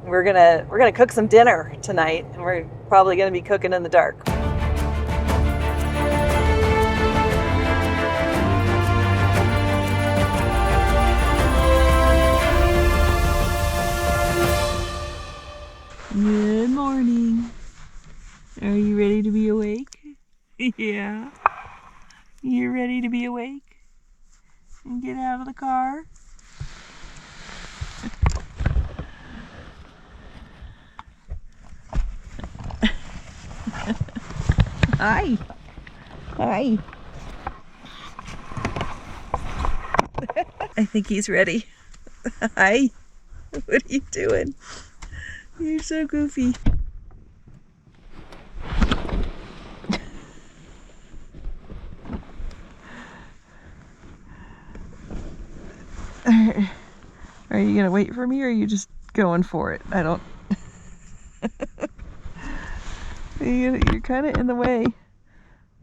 We're gonna cook some dinner tonight, and we're probably gonna be cooking in the dark. Good morning. Are you ready to be awake? Yeah. You ready to be awake and get out of the car? Hi. Hi. I think he's ready. Hi. What are you doing? You're so goofy. Are you gonna wait for me, or are you just going for it? I don't. You're kind of in the way.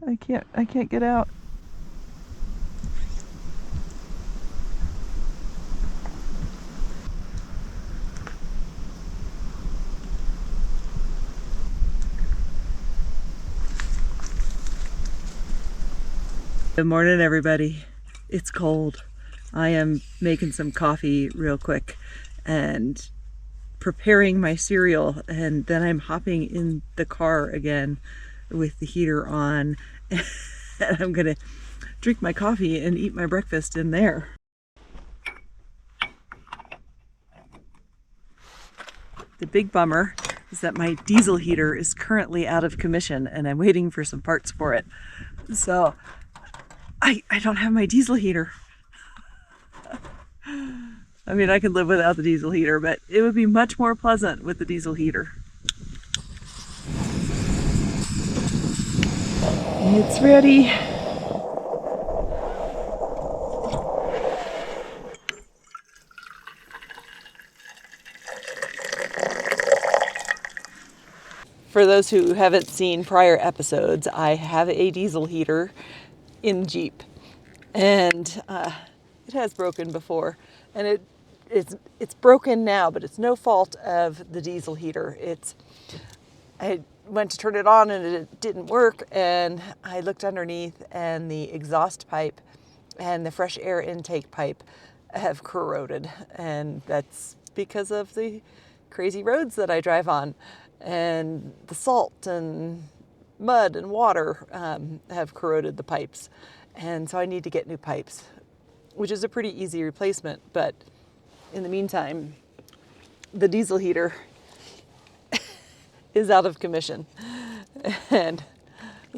I can't get out. Good morning, everybody. It's cold. I am making some coffee real quick and preparing my cereal, and then I'm hopping in the car again with the heater on, and I'm gonna drink my coffee and eat my breakfast in there. The big bummer is that my diesel heater is currently out of commission, and I'm waiting for some parts for it. So I don't have my diesel heater. I mean, I could live without the diesel heater, but it would be much more pleasant with the diesel heater. It's ready. For those who haven't seen prior episodes, I have a diesel heater in Jeep, and it has broken before, and it's broken now, but it's no fault of the diesel heater. I went to turn it on and it didn't work, and I looked underneath, and the exhaust pipe and the fresh air intake pipe have corroded, and that's because of the crazy roads that I drive on, and the salt and mud and water have corroded the pipes, and so I need to get new pipes, which is a pretty easy replacement. But in the meantime, the diesel heater is out of commission, and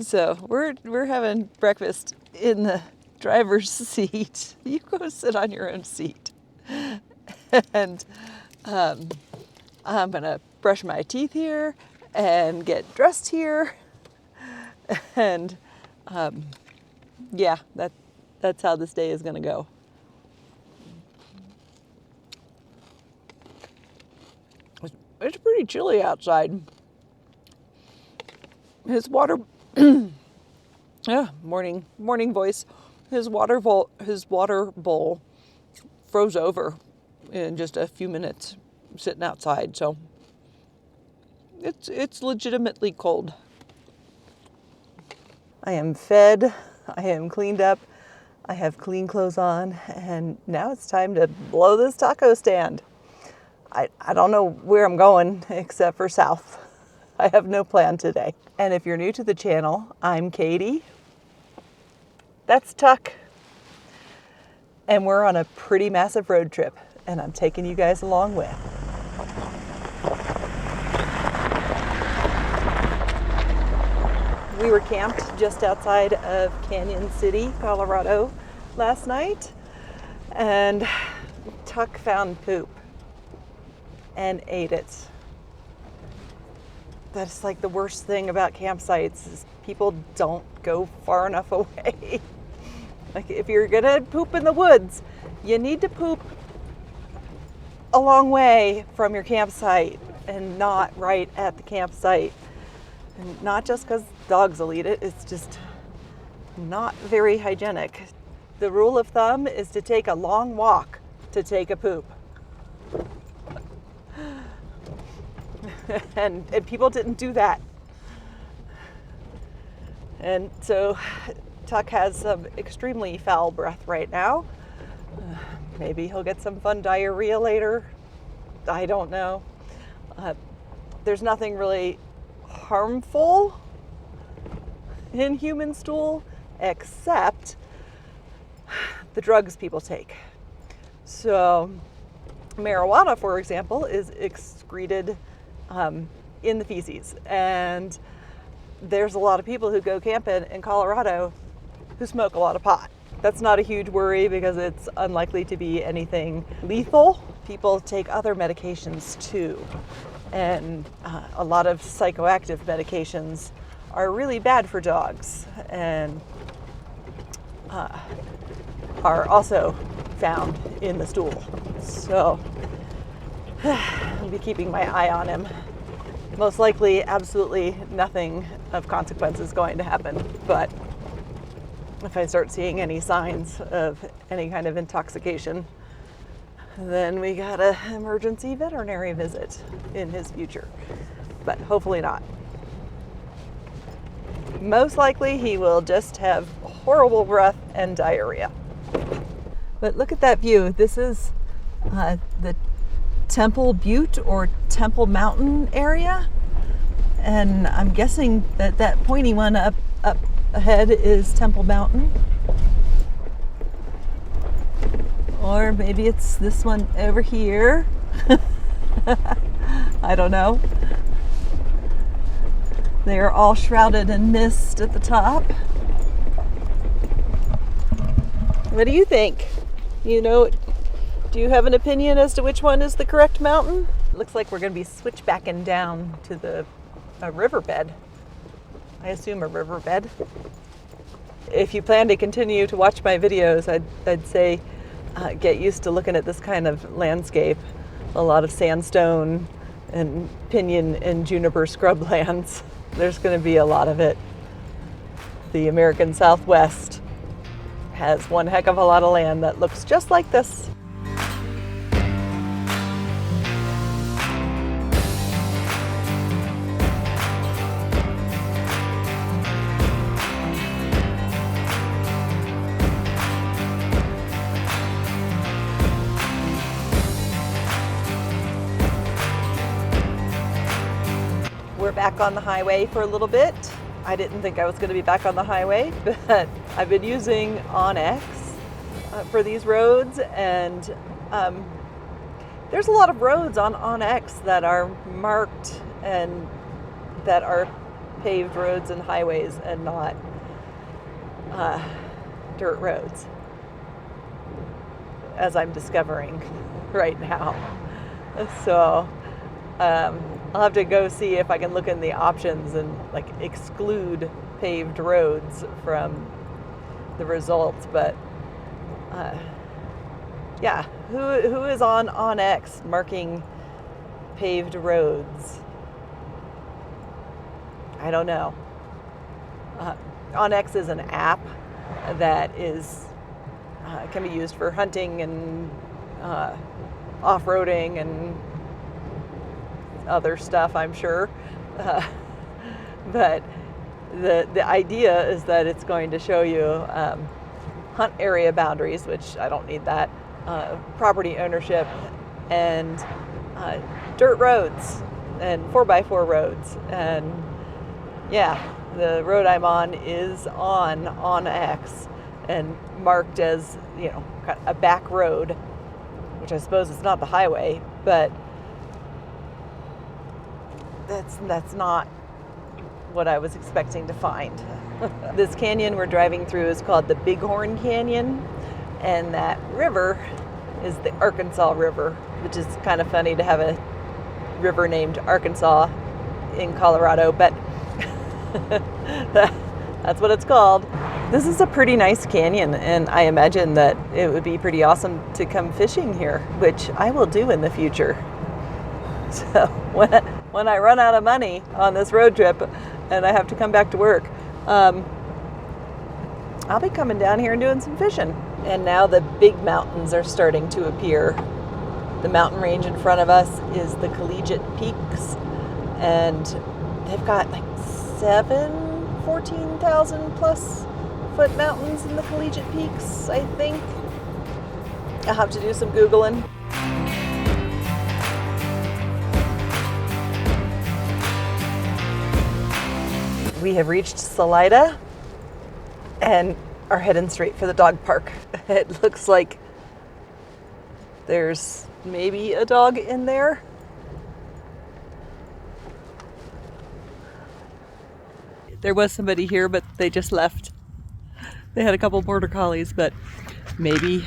so we're having breakfast in the driver's seat. You go sit on your own seat, and I'm gonna brush my teeth here and get dressed here. And yeah, that's how this day is gonna go. It's pretty chilly outside. His water, yeah, morning voice. His water bowl froze over in just a few minutes sitting outside. So it's legitimately cold. I am fed, I am cleaned up, I have clean clothes on, and now it's time to blow this taco stand. I don't know where I'm going except for south. I have no plan today. And if you're new to the channel, I'm Katie. That's Tuck. And we're on a pretty massive road trip, and I'm taking you guys along with. We were camped just outside of Cañon City, Colorado last night, and Tuck found poop and ate it. That's like the worst thing about campsites is people don't go far enough away. Like, if you're gonna poop in the woods, you need to poop a long way from your campsite and not right at the campsite. And not just because dogs will eat it, it's just not very hygienic. The rule of thumb is to take a long walk to take a poop. and people didn't do that. And so Tuck has some extremely foul breath right now. Maybe he'll get some fun diarrhea later. I don't know. There's nothing really harmful in human stool except the drugs people take. So marijuana, for example, is excreted in the feces. And there's a lot of people who go camping in Colorado who smoke a lot of pot. That's not a huge worry because it's unlikely to be anything lethal. People take other medications too. And a lot of psychoactive medications are really bad for dogs and are also found in the stool. So I'll be keeping my eye on him. Most likely, absolutely nothing of consequence is going to happen. But if I start seeing any signs of any kind of intoxication, then we got an emergency veterinary visit in his future. But hopefully not. Most likely he will just have horrible breath and diarrhea. But look at that view. This is the Temple Butte or Temple Mountain area. And I'm guessing that that pointy one up ahead is Temple Mountain. Or maybe it's this one over here. I don't know. They are all shrouded in mist at the top. What do you think? You know, do you have an opinion as to which one is the correct mountain? It looks like we're going to be switchbacking down to a riverbed. I assume a riverbed. If you plan to continue to watch my videos, I'd say get used to looking at this kind of landscape. A lot of sandstone and pinyon and juniper scrublands. There's going to be a lot of it. The American Southwest has one heck of a lot of land that looks just like this. We're back on the highway for a little bit. I didn't think I was going to be back on the highway, but I've been using OnX for these roads, and there's a lot of roads on OnX that are marked and that are paved roads and highways and not dirt roads, as I'm discovering right now. So I'll have to go see if I can look in the options and like exclude paved roads from the results. But yeah, who is on OnX marking paved roads? I don't know. OnX is an app that is can be used for hunting and off-roading and other stuff, I'm sure. But the idea is that it's going to show you hunt area boundaries, which I don't need that, property ownership, and dirt roads and 4x4 roads. And yeah, the road I'm on is on X and marked as, you know, a back road, which I suppose is not the highway, but that's not what I was expecting to find. This canyon we're driving through is called the Bighorn Canyon, and that river is the Arkansas River, which is kind of funny to have a river named Arkansas in Colorado, but that's what it's called. This is a pretty nice canyon, and I imagine that it would be pretty awesome to come fishing here, which I will do in the future. So when I run out of money on this road trip and I have to come back to work, I'll be coming down here and doing some fishing. And now the big mountains are starting to appear. The mountain range in front of us is the Collegiate Peaks, and they've got like 14,000 plus foot mountains in the Collegiate Peaks, I think. I'll have to do some Googling. We have reached Salida and are heading straight for the dog park. It looks like there's maybe a dog in there. There was somebody here, but they just left. They had a couple border collies, but maybe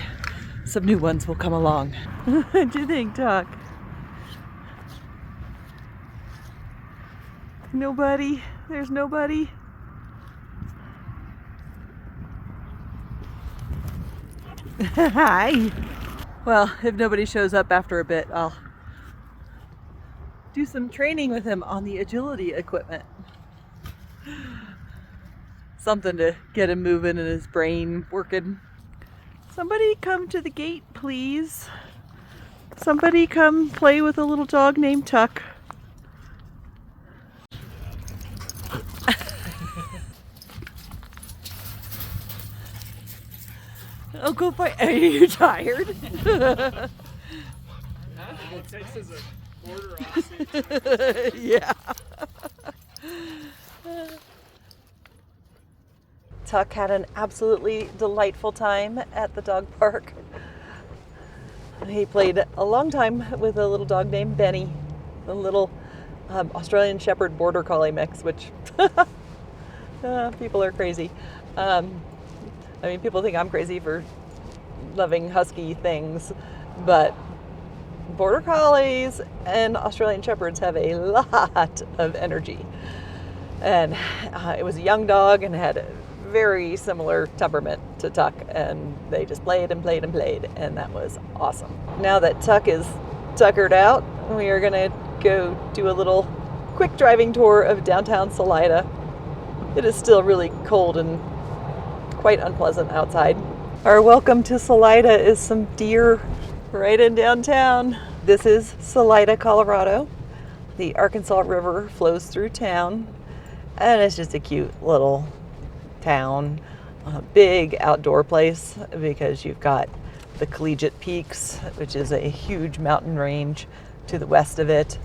some new ones will come along. What do you think, Doc? Nobody? There's nobody? Hi! Well, if nobody shows up after a bit, I'll do some training with him on the agility equipment. Something to get him moving and his brain working. Somebody come to the gate, please. Somebody come play with a little dog named Tuck. Oh, go fight. Are you tired? Yeah. Tuck had an absolutely delightful time at the dog park. He played a long time with a little dog named Benny, a little Australian Shepherd Border Collie mix, which people are crazy. I mean, people think I'm crazy for loving husky things, but Border Collies and Australian Shepherds have a lot of energy. And it was a young dog and had a very similar temperament to Tuck, and they just played and played and played, and that was awesome. Now that Tuck is tuckered out, we are going to go do a little quick driving tour of downtown Salida. It is still really cold and quite unpleasant outside. Our welcome to Salida is some deer right in downtown. This is Salida, Colorado. The Arkansas River flows through town, and it's just a cute little town. A big outdoor place because you've got the Collegiate Peaks, which is a huge mountain range to the west of it.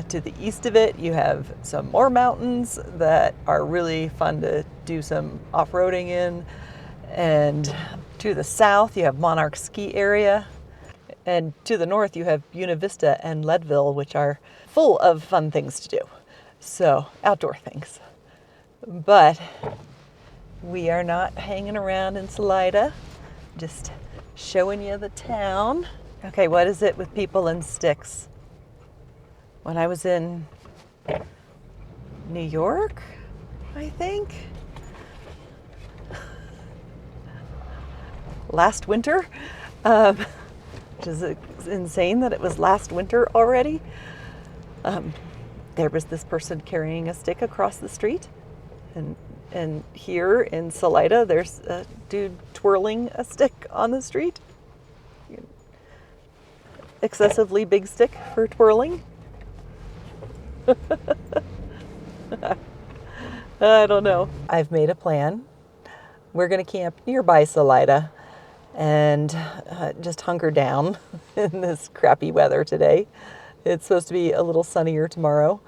To the east of it, you have some more mountains that are really fun to do some off-roading in. And to the south, you have Monarch Ski Area. And to the north, you have Buena Vista and Leadville, which are full of fun things to do. So, outdoor things. But we are not hanging around in Salida, just showing you the town. Okay, what is it with people and sticks? When I was in New York, I think, last winter, which is insane that it was last winter already, there was this person carrying a stick across the street, and here in Salida, there's a dude twirling a stick on the street. Excessively big stick for twirling. I don't know. I've made a plan. We're going to camp nearby Salida and just hunker down in this crappy weather today. It's supposed to be a little sunnier tomorrow.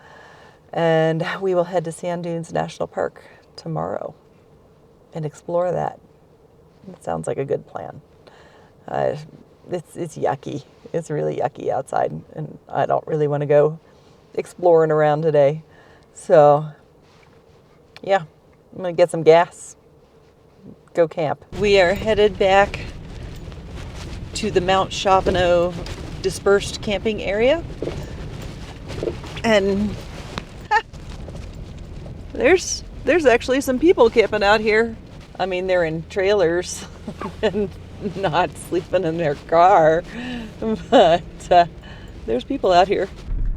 And we will head to Sand Dunes National Park tomorrow and explore that. It sounds like a good plan. It's yucky. It's really yucky outside, and I don't really want to go exploring around today. So, yeah, I'm going to get some gas, go camp. We are headed back to the Mount Chauveneau dispersed camping area. And there's actually some people camping out here. I mean, they're in trailers and not sleeping in their car, but there's people out here.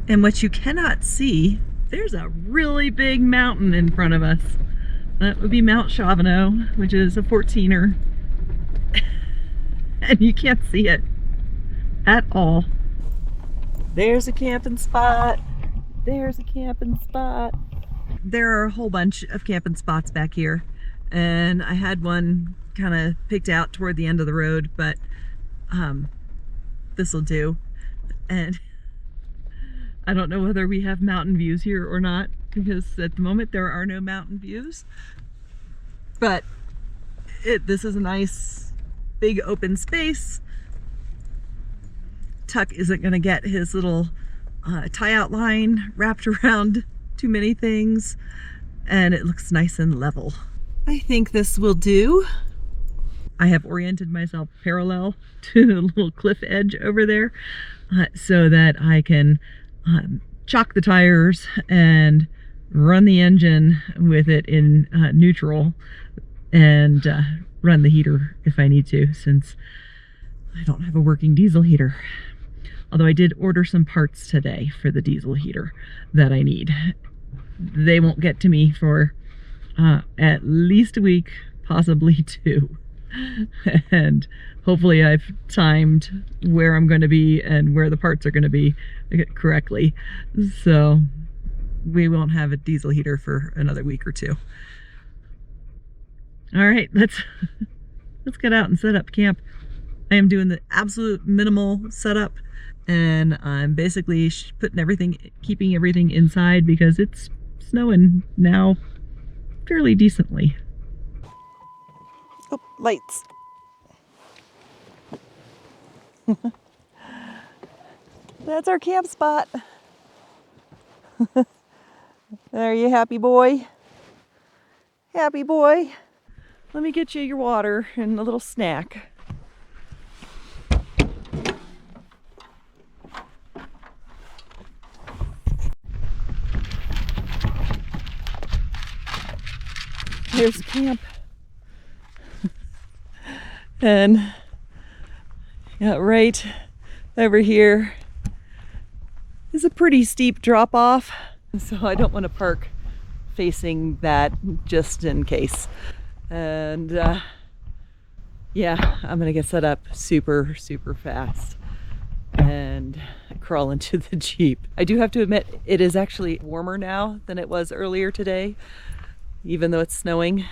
And what you cannot see, there's a really big mountain in front of us. That would be Mount Chauveneau, which is a 14er. And you can't see it at all. There's a camping spot. There's a camping spot. There are a whole bunch of camping spots back here, and I had one kind of picked out toward the end of the road, but this will do. And I don't know whether we have mountain views here or not, because at the moment there are no mountain views, but this is a nice big open space. Tuck isn't going to get his little tie-out line wrapped around too many things, and it looks nice and level. I think this will do. I have oriented myself parallel to the little cliff edge over there so that I can chock the tires and run the engine with it in neutral, and run the heater if I need to, since I don't have a working diesel heater. Although I did order some parts today for the diesel heater that I need. They won't get to me for at least a week, possibly 2. And hopefully I've timed where I'm going to be and where the parts are going to be correctly. So we won't have a diesel heater for another week or 2. All right, let's get out and set up camp. I am doing the absolute minimal setup, and I'm basically keeping everything inside because it's snowing now fairly decently. Oh, lights. That's our camp spot. Are you happy, boy? Happy boy? Let me get you your water and a little snack. Here's camp. And right over here is a pretty steep drop off, so I don't want to park facing that just in case. And yeah, I'm gonna get set up super fast and crawl into the Jeep. I do have to admit, it is actually warmer now than it was earlier today. Even though it's snowing,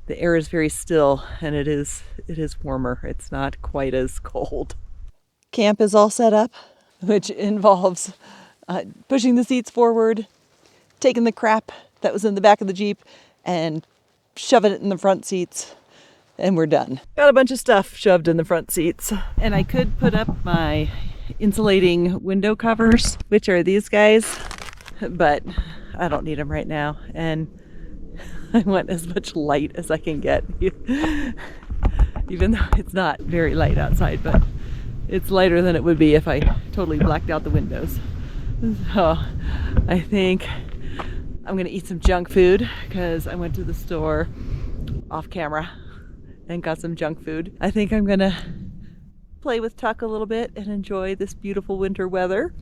the air is very still, and it is warmer. It's not quite as cold. Camp is all set up, which involves pushing the seats forward, taking the crap that was in the back of the Jeep and shoving it in the front seats, and we're done. Got a bunch of stuff shoved in the front seats. And I could put up my insulating window covers, which are these guys, but I don't need them right now, and I want as much light as I can get, even though it's not very light outside, but it's lighter than it would be if I totally blacked out the windows. So I think I'm gonna eat some junk food, because I went to the store off camera and got some junk food. I think I'm gonna play with Tuck a little bit and enjoy this beautiful winter weather.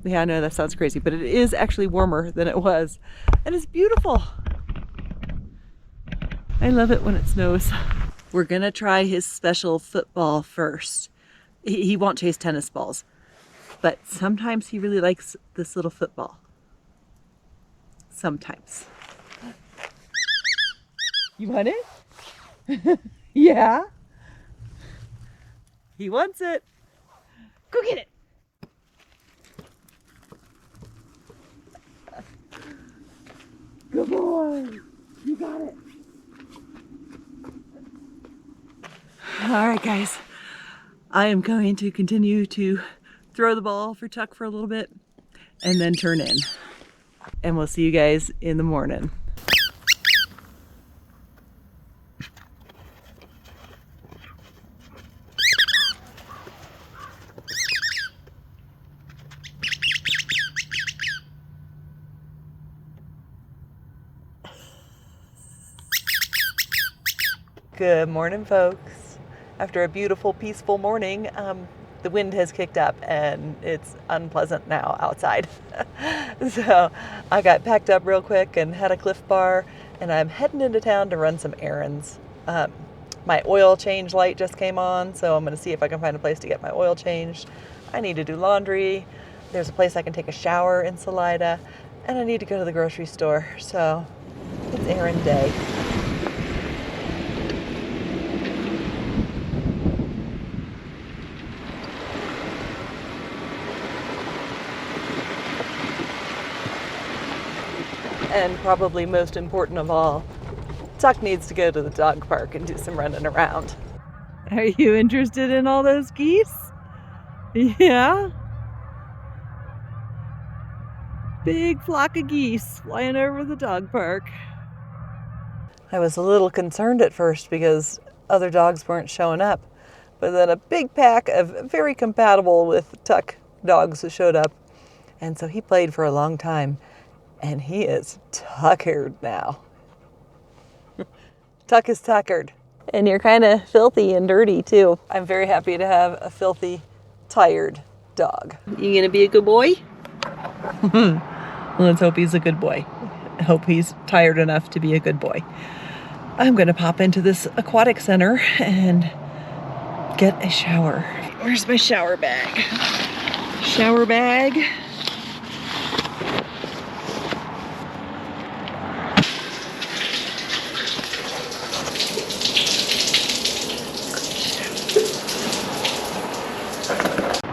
Yeah, I know that sounds crazy, but it is actually warmer than it was, and it's beautiful. I love it when it snows. We're gonna try his special football first. He won't chase tennis balls, but sometimes he really likes this little football. Sometimes. You want it? Yeah. He wants it. Go get it. Good boy. You got it. All right, guys. I am going to continue to throw the ball for Tuck for a little bit and then turn in. And we'll see you guys in the morning. Good morning, folks. After a beautiful, peaceful morning, the wind has kicked up and it's unpleasant now outside. So I got packed up real quick and had a Cliff Bar, and I'm heading into town to run some errands. My oil change light just came on, so I'm going to see if I can find a place to get my oil changed. I need to do laundry. there's a place I can take a shower in Salida, and I need to go to the grocery store. So it's errand day. And probably most important of all, Tuck needs to go to the dog park and do some running around. Are you interested in all those geese? Yeah? Big flock of geese flying over the dog park. I was a little concerned at first because other dogs weren't showing up, but then a big pack of very compatible with Tuck dogs showed up, and so he played for a long time, and he is tuckered now. Tuck is tuckered. And you're kind of filthy and dirty too. I'm very happy to have a filthy, tired dog. You gonna be a good boy? Let's hope he's a good boy. I hope he's tired enough to be a good boy. I'm gonna pop into this aquatic center and get a shower. Where's my shower bag? Shower bag.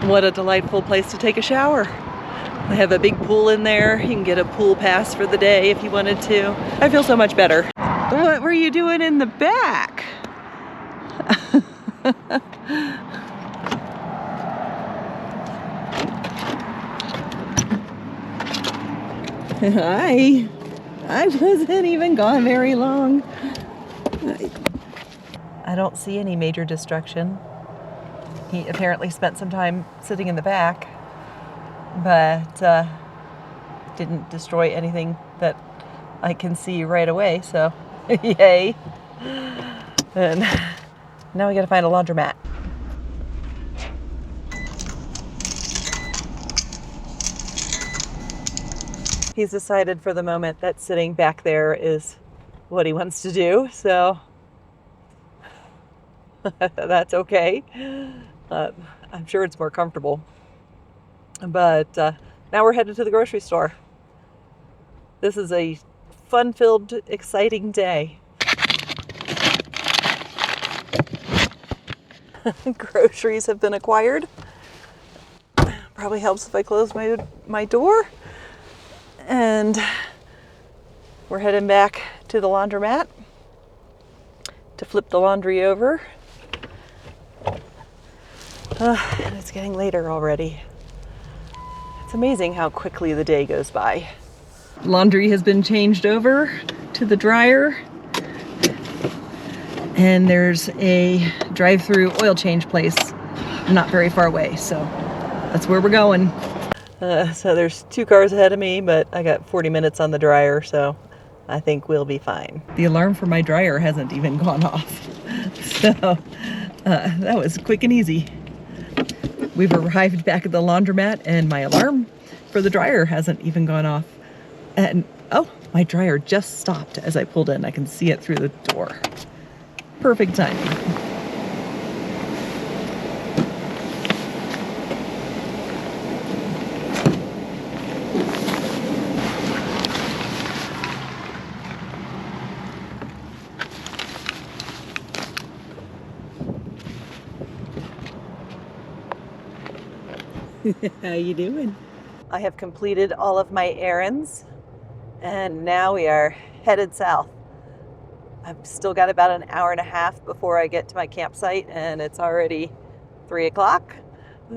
What a delightful place to take a shower. They have a big pool in there. You can get a pool pass for the day if you wanted to. I feel so much better. What were you doing in the back? Hi. I wasn't even gone very long. I don't see any major destruction. He apparently spent some time sitting in the back, but didn't destroy anything that I can see right away, so yay. And now we gotta find a laundromat. He's decided for the moment that sitting back there is what he wants to do, so that's okay. I'm sure it's more comfortable. But now we're headed to the grocery store. This is a fun-filled, exciting day. Groceries have been acquired. Probably helps if I close my door. And we're heading back to the laundromat to flip the laundry over. And it's getting later already. It's amazing how quickly the day goes by. Laundry has been changed over to the dryer. And there's a drive-through oil change place not very far away, so that's where we're going. So there's 2 cars ahead of me, but I got 40 minutes on the dryer, so I think we'll be fine. The alarm for my dryer hasn't even gone off, so that was quick and easy. We've arrived back at the laundromat and my alarm for the dryer hasn't even gone off. And oh, my dryer just stopped as I pulled in. I can see it through the door. Perfect timing. How you doing? I have completed all of my errands and now we are headed south. I've still got about an hour and a half before I get to my campsite and it's already 3 o'clock.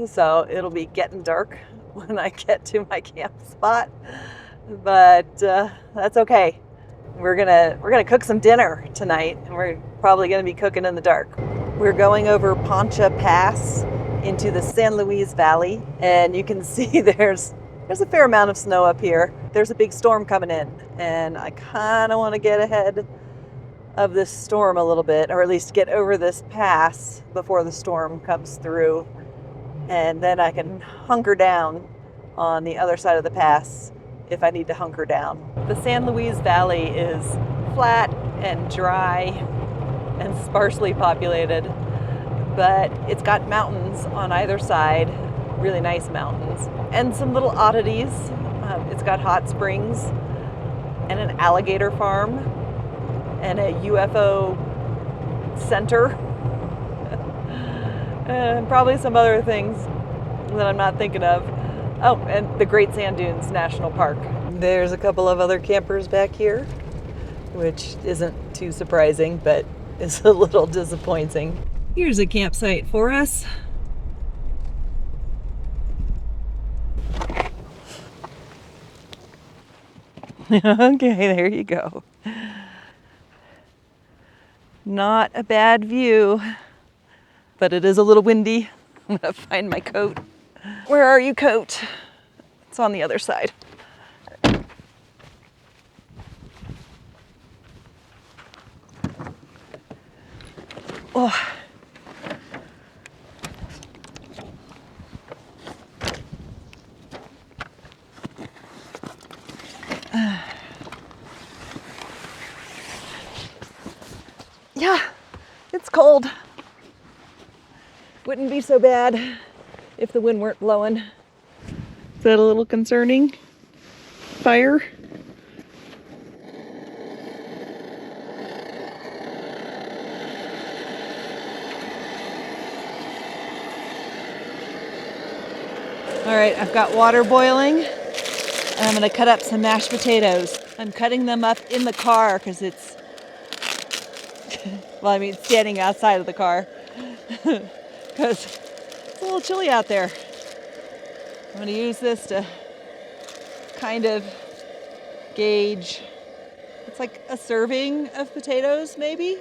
So it'll be getting dark when I get to my camp spot, but that's okay. We're gonna cook some dinner tonight and we're probably gonna be cooking in the dark. We're going over Poncha Pass into the San Luis Valley, and you can see there's a fair amount of snow up here. There's a big storm coming in, and I kind of want to get ahead of this storm a little bit, or at least get over this pass before the storm comes through, and then I can hunker down on the other side of the pass if I need to hunker down. The San Luis Valley is flat and dry and sparsely populated, but it's got mountains on either side really nice mountains. And some little oddities. It's got hot springs and an alligator farm and a UFO center. And probably some other things that I'm not thinking of. Oh, and the Great Sand Dunes National Park. There's a couple of other campers back here, which isn't too surprising, but is a little disappointing. Here's a campsite for us. Okay, there you go. Not a bad view, but it is a little windy. I'm gonna find my coat. Where are you, coat? It's on the other side. Oh. Yeah, it's cold. Wouldn't be so bad if the wind weren't blowing. Is that a little concerning? Fire? All right, I've got water boiling, and I'm gonna cut up some mashed potatoes. I'm cutting them up in the car because it's, well, I mean, standing outside of the car because it's a little chilly out there. I'm gonna use this to kind of gauge. It's like a serving of potatoes, maybe.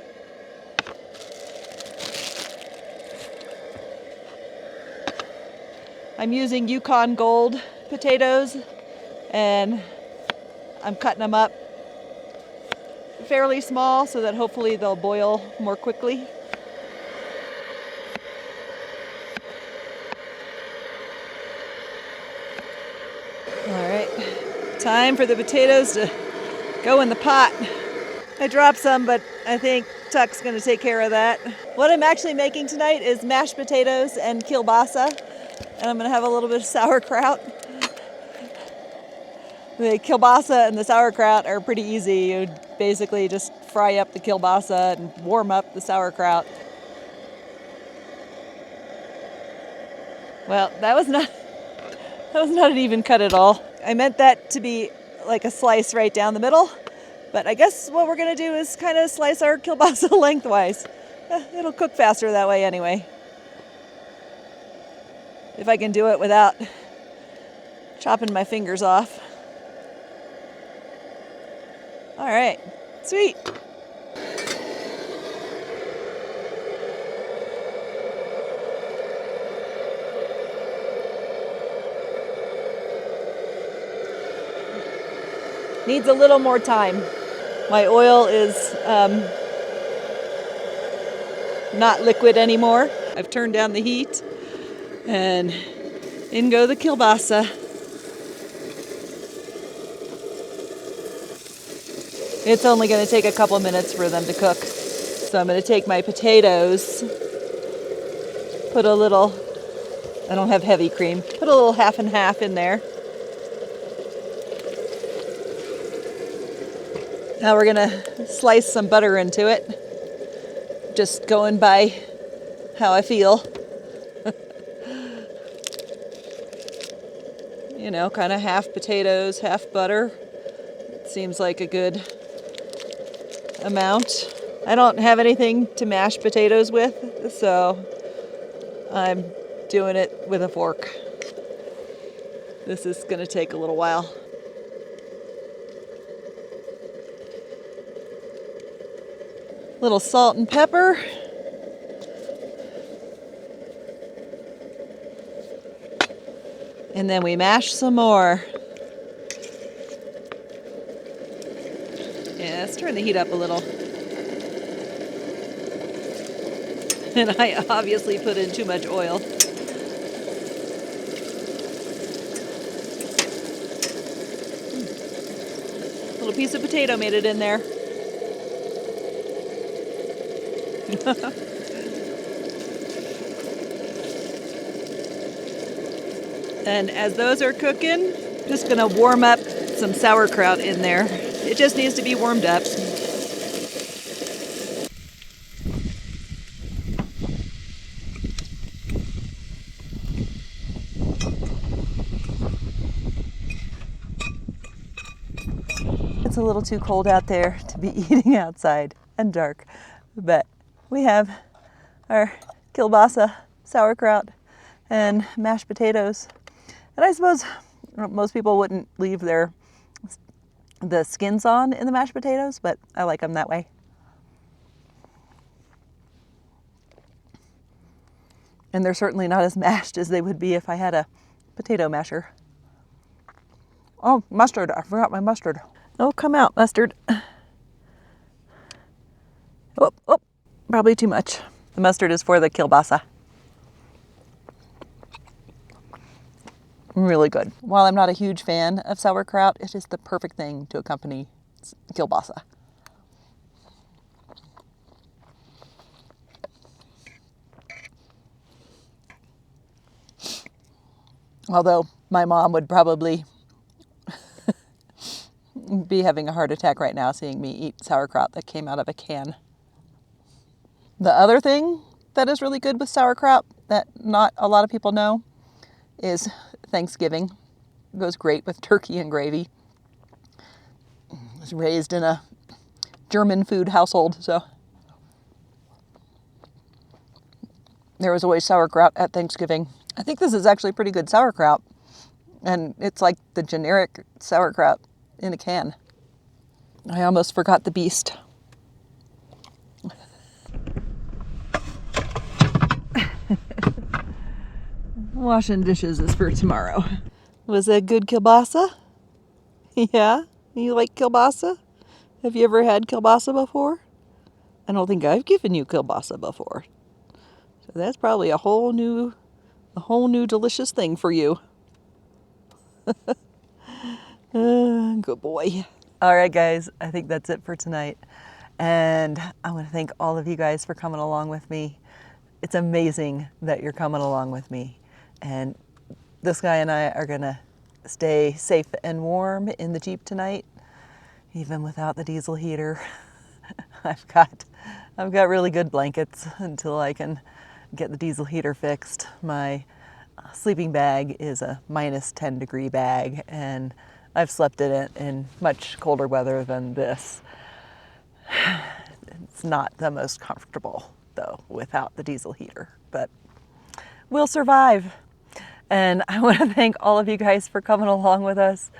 I'm using Yukon Gold potatoes, and I'm cutting them up fairly small so that hopefully they'll boil more quickly. All right, time for the potatoes to go in the pot. I dropped some, but I think Tuck's gonna take care of that. What I'm actually making tonight is mashed potatoes and kielbasa, and I'm gonna have a little bit of sauerkraut. The kielbasa and the sauerkraut are pretty easy. You basically just fry up the kielbasa and warm up the sauerkraut. Well, that was not an even cut at all. I meant that to be like a slice right down the middle, but I guess what we're gonna do is kind of slice our kielbasa lengthwise. It'll cook faster that way anyway. If I can do it without chopping my fingers off. All right, sweet. Needs a little more time. My oil is not liquid anymore. I've turned down the heat, and in go the kielbasa. It's only going to take a couple minutes for them to cook. So I'm going to take my potatoes, put a little, I don't have heavy cream, put a little half and half in there. Now we're going to slice some butter into it. Just going by how I feel. You know, kind of half potatoes, half butter. Seems like a good amount. I don't have anything to mash potatoes with, so I'm doing it with a fork. This is going to take a little while. Little salt and pepper. And then we mash some more. Yeah, let's turn the heat up a little. And I obviously put in too much oil. Little piece of potato made it in there. And as those are cooking, just gonna warm up some sauerkraut in there. It just needs to be warmed up. It's a little too cold out there to be eating outside and dark, but we have our kielbasa, sauerkraut, and mashed potatoes. And I suppose most people wouldn't leave the skins on in the mashed potatoes, but I like them that way. And they're certainly not as mashed as they would be if I had a potato masher. Oh, mustard. I forgot my mustard. Oh, come out, mustard. Oh, probably too much. The mustard is for the kielbasa. Really good. While I'm not a huge fan of sauerkraut, it is the perfect thing to accompany kielbasa. Although my mom would probably be having a heart attack right now seeing me eat sauerkraut that came out of a can. The other thing that is really good with sauerkraut that not a lot of people know is Thanksgiving. It goes great with turkey and gravy. I was raised in a German food household, so there was always sauerkraut at Thanksgiving. I think this is actually pretty good sauerkraut, and it's like the generic sauerkraut in a can. I almost forgot the beast. Washing dishes is for tomorrow. Was that good kielbasa? Yeah? You like kielbasa? Have you ever had kielbasa before? I don't think I've given you kielbasa before. So that's probably a whole new delicious thing for you. Good boy. All right, guys, I think that's it for tonight. And I want to thank all of you guys for coming along with me. It's amazing that you're coming along with me. And this guy and I are going to stay safe and warm in the Jeep tonight, even without the diesel heater. I've got really good blankets until I can get the diesel heater fixed. My sleeping bag is a minus 10 degree bag, and I've slept in it in much colder weather than this. It's not the most comfortable, though, without the diesel heater, but we'll survive. And I want to thank all of you guys for coming along with us.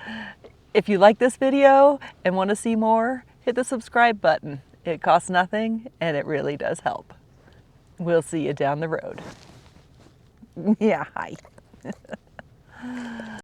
If you like this video and want to see more, hit the subscribe button. It costs nothing, and it really does help. We'll see you down the road. Yeah, hi.